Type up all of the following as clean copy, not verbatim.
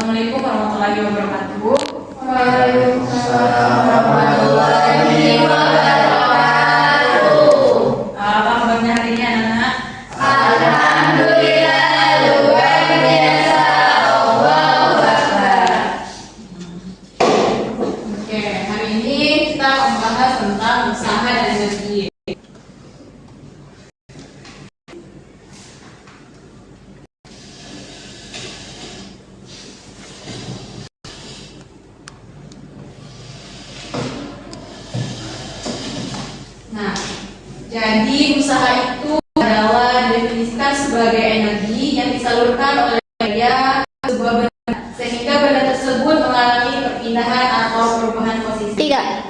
Assalamualaikum warahmatullahi wabarakatuh. Waalaikumsalam warahmatullahi wabarakatuh. Apa kabarnya hari ini anak-anak? Alhamdulillah luar biasa. Allahu Akbar. Oke, hari ini kita membahas tentang usaha dan energi. Nah, jadi usaha itu adalah didefinisikan sebagai energi yang disalurkan oleh daya sebuah benda sehingga benda tersebut mengalami perpindahan atau perubahan posisi. 3.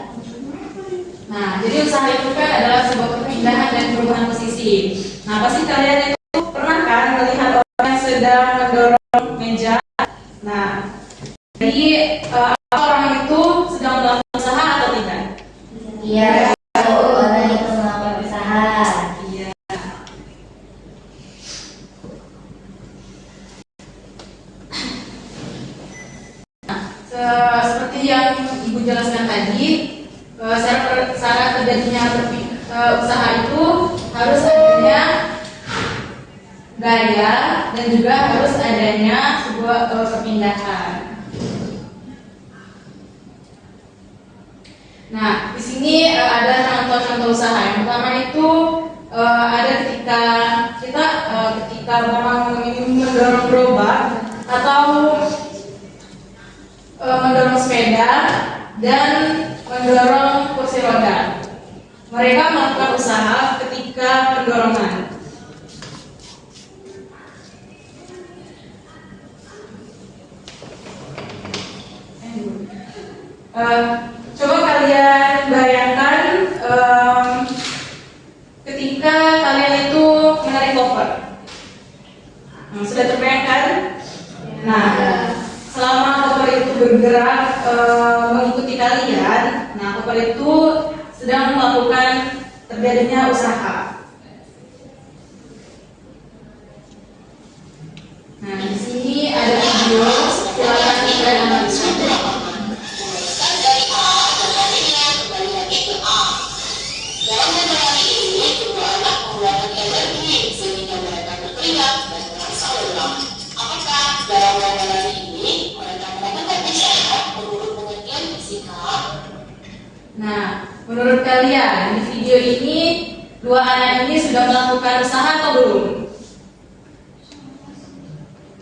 Nah, jadi usaha itu kan adalah sebuah perpindahan dan perubahan posisi. Nah, pasti kalian itu pernah kan melihat orang yang sedang mendorong meja. Nah, jadi orang itu sedang melakukan usaha atau tidak? Iya, orang itu melakukan usaha. Iya. Nah, seperti yang Ibu jelaskan tadi, syarat terjadinya usaha itu harus adanya gaya dan juga harus adanya sebuah perpindahan. Nah, di sini ada contoh-contoh usaha. Yang pertama itu ada ketika memang ingin mendorong gerobak atau mendorong sepeda dan mendorong kursi roda. Mereka melakukan usaha ketika pendorongan. Coba kalian bayangkan ketika kalian itu menarik koper. Sudah terbayangkan? Nah, selama koper itu bergerak mengikuti kalian, nah koper itu sedang melakukan terjadinya usaha. Nah, di sini ada video, silakan kalian analisa. Nah, menurut kalian di video ini dua anak ini sudah melakukan usaha atau belum?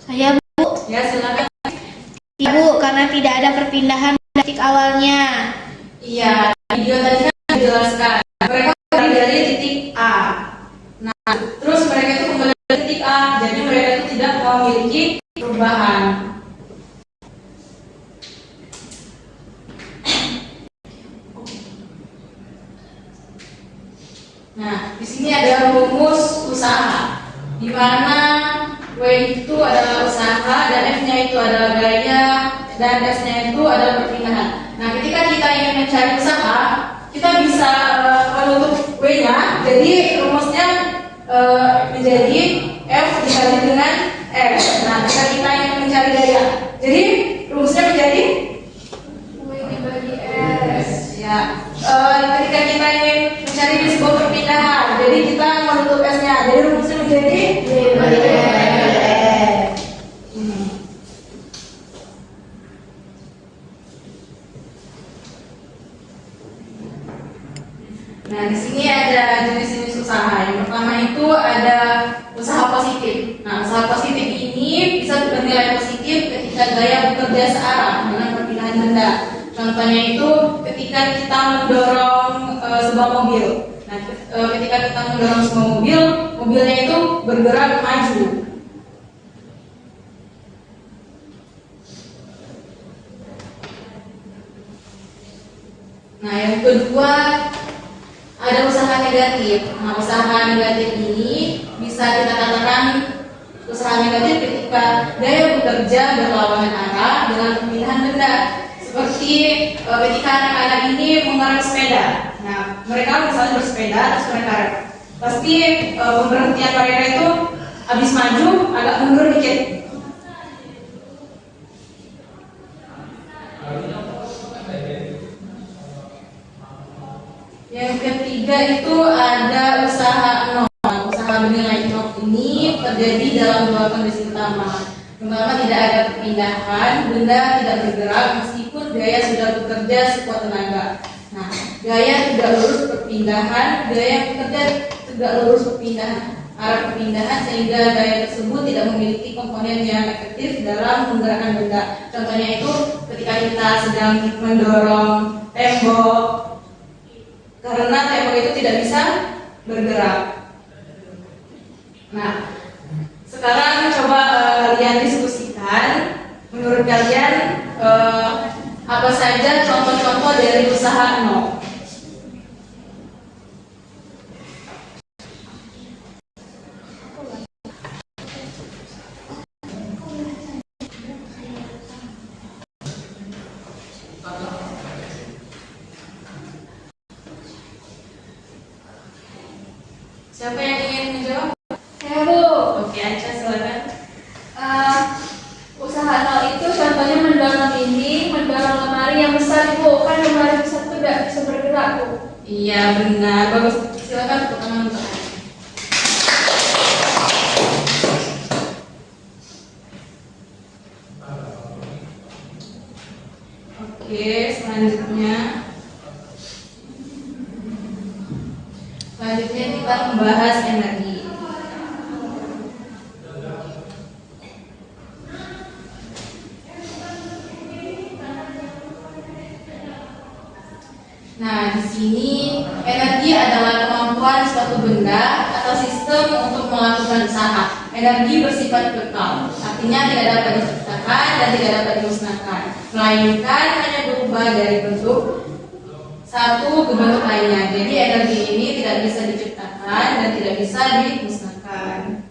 Saya, Bu. Ya, silakan. Ibu, karena tidak ada perpindahan titik awalnya. Iya, video tadi kan dijelaskan. Mereka kembali dari titik A. Nah, terus mereka itu kembali dari titik A, jadi mereka itu tidak memiliki perubahan. Nah, di sini ada rumus usaha, di mana W itu adalah usaha dan F-nya itu adalah gaya dan S-nya itu adalah perpindahan. Nah, ketika kita ingin mencari usaha, kita bisa menutup W-nya, jadi rumusnya menjadi F dikali dengan S. Nah, ketika kita ingin mencari gaya, jadi rumusnya menjadi W dibagi S. Ya. Ketika kita ingin mencari sebuah perpindahan, jadi kita menutup S-nya, jadi rumusnya menjadi W dibagi S. Nah, di sini ada jenis-jenis usaha. Yang pertama itu ada usaha positif. Nah, usaha positif ini bisa bernilai positif ketika gaya bekerja searah dengan perpindahan benda. Contohnya itu ketika kita mendorong sebuah mobil. Nah, ketika kita mendorong sebuah mobil, mobilnya itu bergerak maju. Nah, yang kedua ada usaha negatif. Nah, usaha negatif ini bisa kita katakan usaha negatif ketika gaya bekerja berlawanan arah dengan perpindahan benda. Seperti ketika anak-anak ini mengarang sepeda. Nah, mereka misalnya bersepeda terus mereka rem. Pasti pemberhentian mereka itu habis maju agak mundur dikit. Gempama tidak ada perpindahan, benda tidak bergerak meskipun gaya sudah bekerja sekuat tenaga. Nah, gaya tidak lurus perpindahan, gaya yang bekerja tidak lurus arah perpindahan sehingga gaya tersebut tidak memiliki komponen yang efektif dalam menggerakkan benda. Contohnya itu ketika kita sedang mendorong tembok, karena tembok itu tidak bisa bergerak. Nah, sekarang coba kalian diskusikan, menurut kalian apa saja contoh-contoh dari usaha nol? Siapa yang ingin menjawab? Saya Bu. Oke, Aisyah silakan. Usaha nol itu contohnya mendorong dinding, mendorong lemari yang besar Bu. Kan lemari besar itu tidak bisa bergerak Bu. Iya benar, bagus. Silakan tepuk tangan untuk Aisyah. Oke, selanjutnya kita membahas energi. Nah, di sini energi adalah kemampuan suatu benda atau sistem untuk melakukan usaha. Energi bersifat kekal, artinya tidak dapat diciptakan dan tidak dapat dimusnahkan, melainkan hanya berubah dari bentuk satu ke bentuk lainnya. Jadi energi ini tidak bisa diciptakan dan tidak bisa dimusnahkan.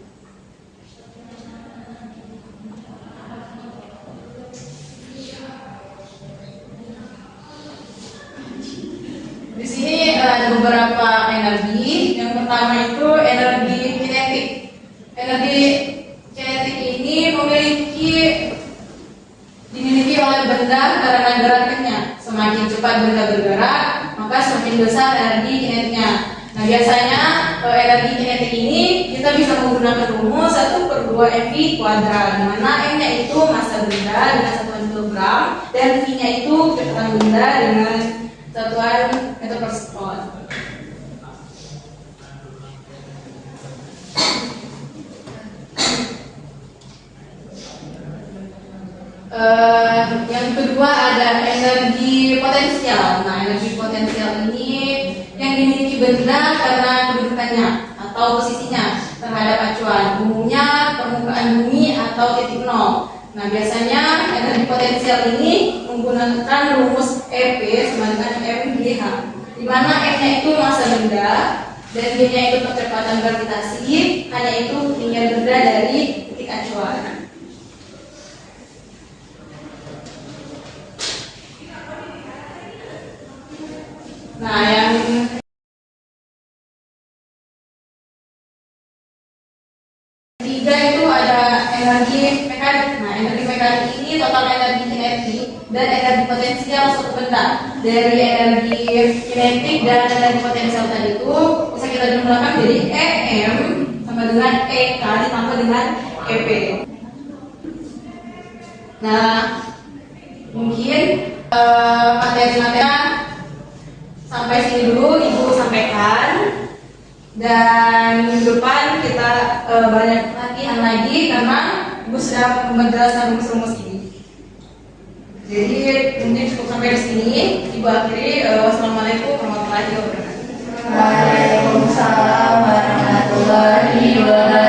Di sini ada beberapa energi. Yang pertama itu energi kinetik. Energi kinetik ini dimiliki oleh benda karena gerakannya. Semakin cepat benda bergerak, maka semakin besar energi kinetiknya. Nah, biasanya energi kinetik ini kita bisa menggunakan rumus 1/2 mv², di mana m-nya itu massa benda dengan satuan kilogram dan v-nya itu kecepatan benda dengan satuan meter per sekon. Yang kedua ada energi potensial. Nah, energi potensial ini yang dimiliki benda karena kedudukannya atau posisinya terhadap acuan, umumnya permukaan bumi atau titik nol. Nah, biasanya energi potensial ini menggunakan rumus EP sama dengan mgh, di mana M-nya itu massa benda dan G-nya itu percepatan gravitasi, hanya itu ketinggian benda dari titik acuan. Nah, yang ketiga itu ada energi mekanik. Nah, energi mekanik ini total energi kinetik dan energi potensial suatu benda. Dari energi kinetik dan energi potensial tadi itu bisa kita jumlahkan jadi EM sama dengan EK ditambah dengan EP. Nah, mungkin materi-materi sampai sini dulu Ibu sampaikan, dan minggu depan kita banyak latihan lagi karena Ibu sudah menjelaskan rumus-rumus ini. Jadi mungkin cukup sampai di sini. Ibu akhiri. Wassalamualaikum warahmatullahi wabarakatuh. Waalaikumsalam warahmatullahi wabarakatuh.